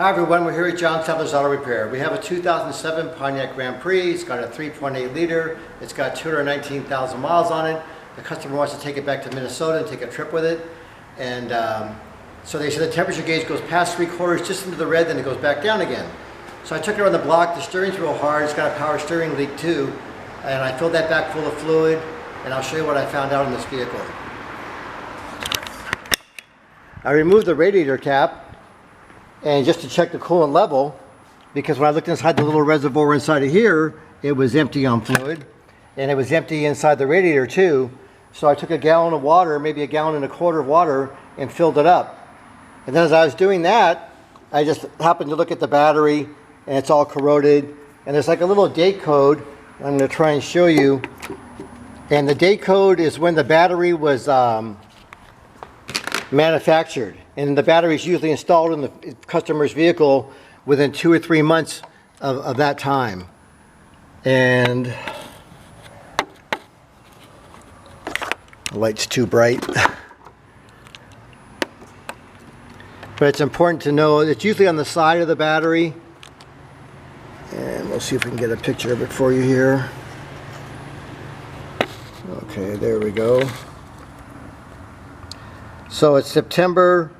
Hi everyone, we're here at John Sadler's Auto Repair. We have a 2007 Pontiac Grand Prix. It's got a 3.8 liter. It's got 219,000 miles on it. The customer wants to take it back to Minnesota and take a trip with it. And so they said the temperature gauge goes past 3/4 just into the red, then it goes back down again. So I took it around the block. The steering's real hard. It's got a power steering leak too. And I filled that back full of fluid, and I'll show you what I found out in this vehicle. I removed the radiator cap, and just to check the coolant level, because when I looked inside the little reservoir inside of here, it was empty on fluid, and it was empty inside the radiator too. So I took a gallon of water, maybe a gallon and a quarter of water, and filled it up. And then as I was doing that, I just happened to look at the battery, and it's all corroded, and there's like a little date code I'm going to try and show you. And the date code is when the battery was manufactured, and the battery is usually installed in the customer's vehicle within 2 or 3 months of that time. And the light's too bright. But it's important to know it's usually on the side of the battery, and we'll see if we can get a picture of it for you here. Okay, there we go. So it's September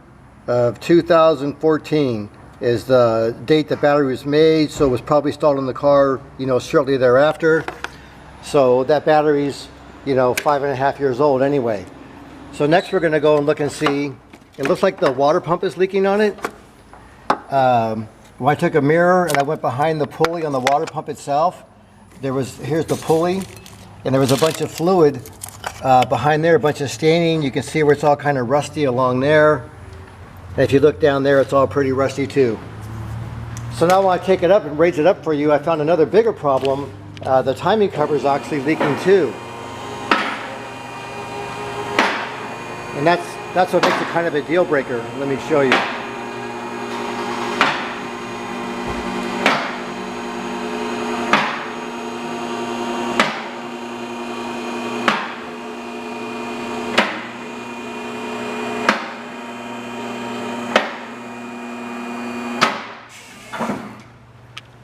of 2014 is the date the battery was made, so it was probably installed in the car, shortly thereafter. So that battery's, 5.5 years old anyway. So next we're going to go and look and see. It looks like the water pump is leaking on it. When I took a mirror and I went behind the pulley on the water pump itself, here's the pulley, and there was a bunch of fluid behind there, a bunch of staining. You can see where it's all kind of rusty along there. And if you look down there, it's all pretty rusty too. So now when I take it up and raise it up for you, I found another bigger problem. The timing cover is actually leaking too. And that's what makes it kind of a deal breaker. Let me show you.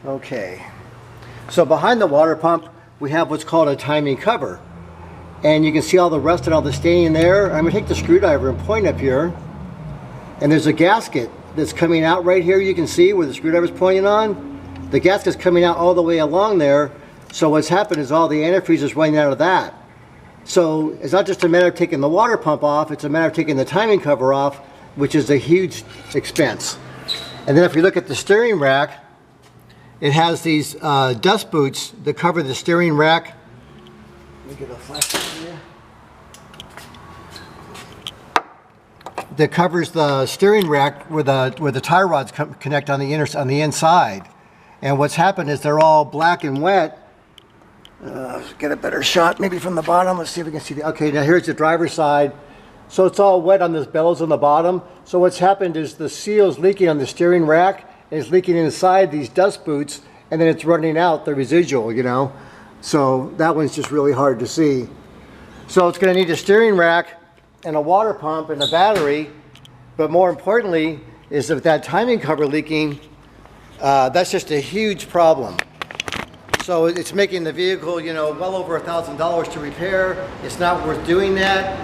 Okay, so behind the water pump we have what's called a timing cover, and you can see all the rust and all the staining there. I'm going to take the screwdriver and point up here, and there's a gasket that's coming out right here. You can see where the screwdriver's pointing on. The gasket's coming out all the way along there. So what's happened is all the antifreeze is running out of that. So it's not just a matter of taking the water pump off, it's a matter of taking the timing cover off, which is a huge expense. And then if you look at the steering rack, it has these dust boots that cover the steering rack. Let me get a flashlight here. That covers the steering rack where the tie rods connect on the inside. And what's happened is they're all black and wet. Get a better shot maybe from the bottom. Let's see if we can see okay, now here's the driver's side. So it's all wet on this bellows on the bottom. So what's happened is the seal's leaking on the steering rack. It's leaking inside these dust boots, and then it's running out the residual, So that one's just really hard to see. So it's going to need a steering rack and a water pump and a battery, but more importantly is that timing cover leaking. That's just a huge problem. So it's making the vehicle, well over $1,000 to repair. It's not worth doing that.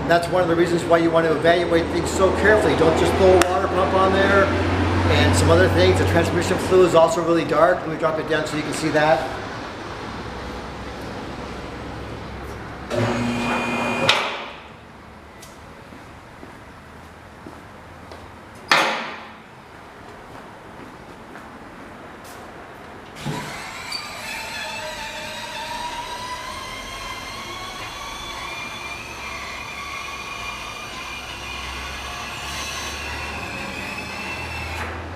That's one of the reasons why you want to evaluate things so carefully. Don't just throw a water pump on there and some other things. The transmission fluid is also really dark. Let me drop it down so you can see that.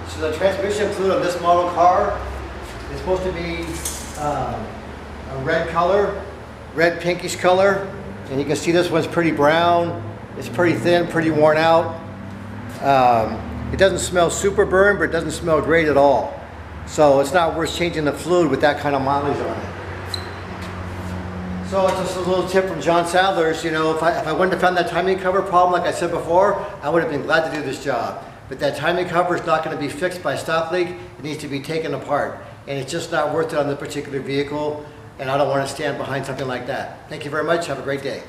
So the transmission fluid on this model car is supposed to be a red color, red pinkish color, and you can see this one's pretty brown. It's pretty thin, pretty worn out. It doesn't smell super burned, but it doesn't smell great at all. So it's not worth changing the fluid with that kind of mileage on it. So it's just a little tip from John Sadler's. If I wouldn't have found that timing cover problem, like I said before, I would have been glad to do this job. But that timing cover is not going to be fixed by stop leak. It needs to be taken apart. And it's just not worth it on the particular vehicle. And I don't want to stand behind something like that. Thank you very much. Have a great day.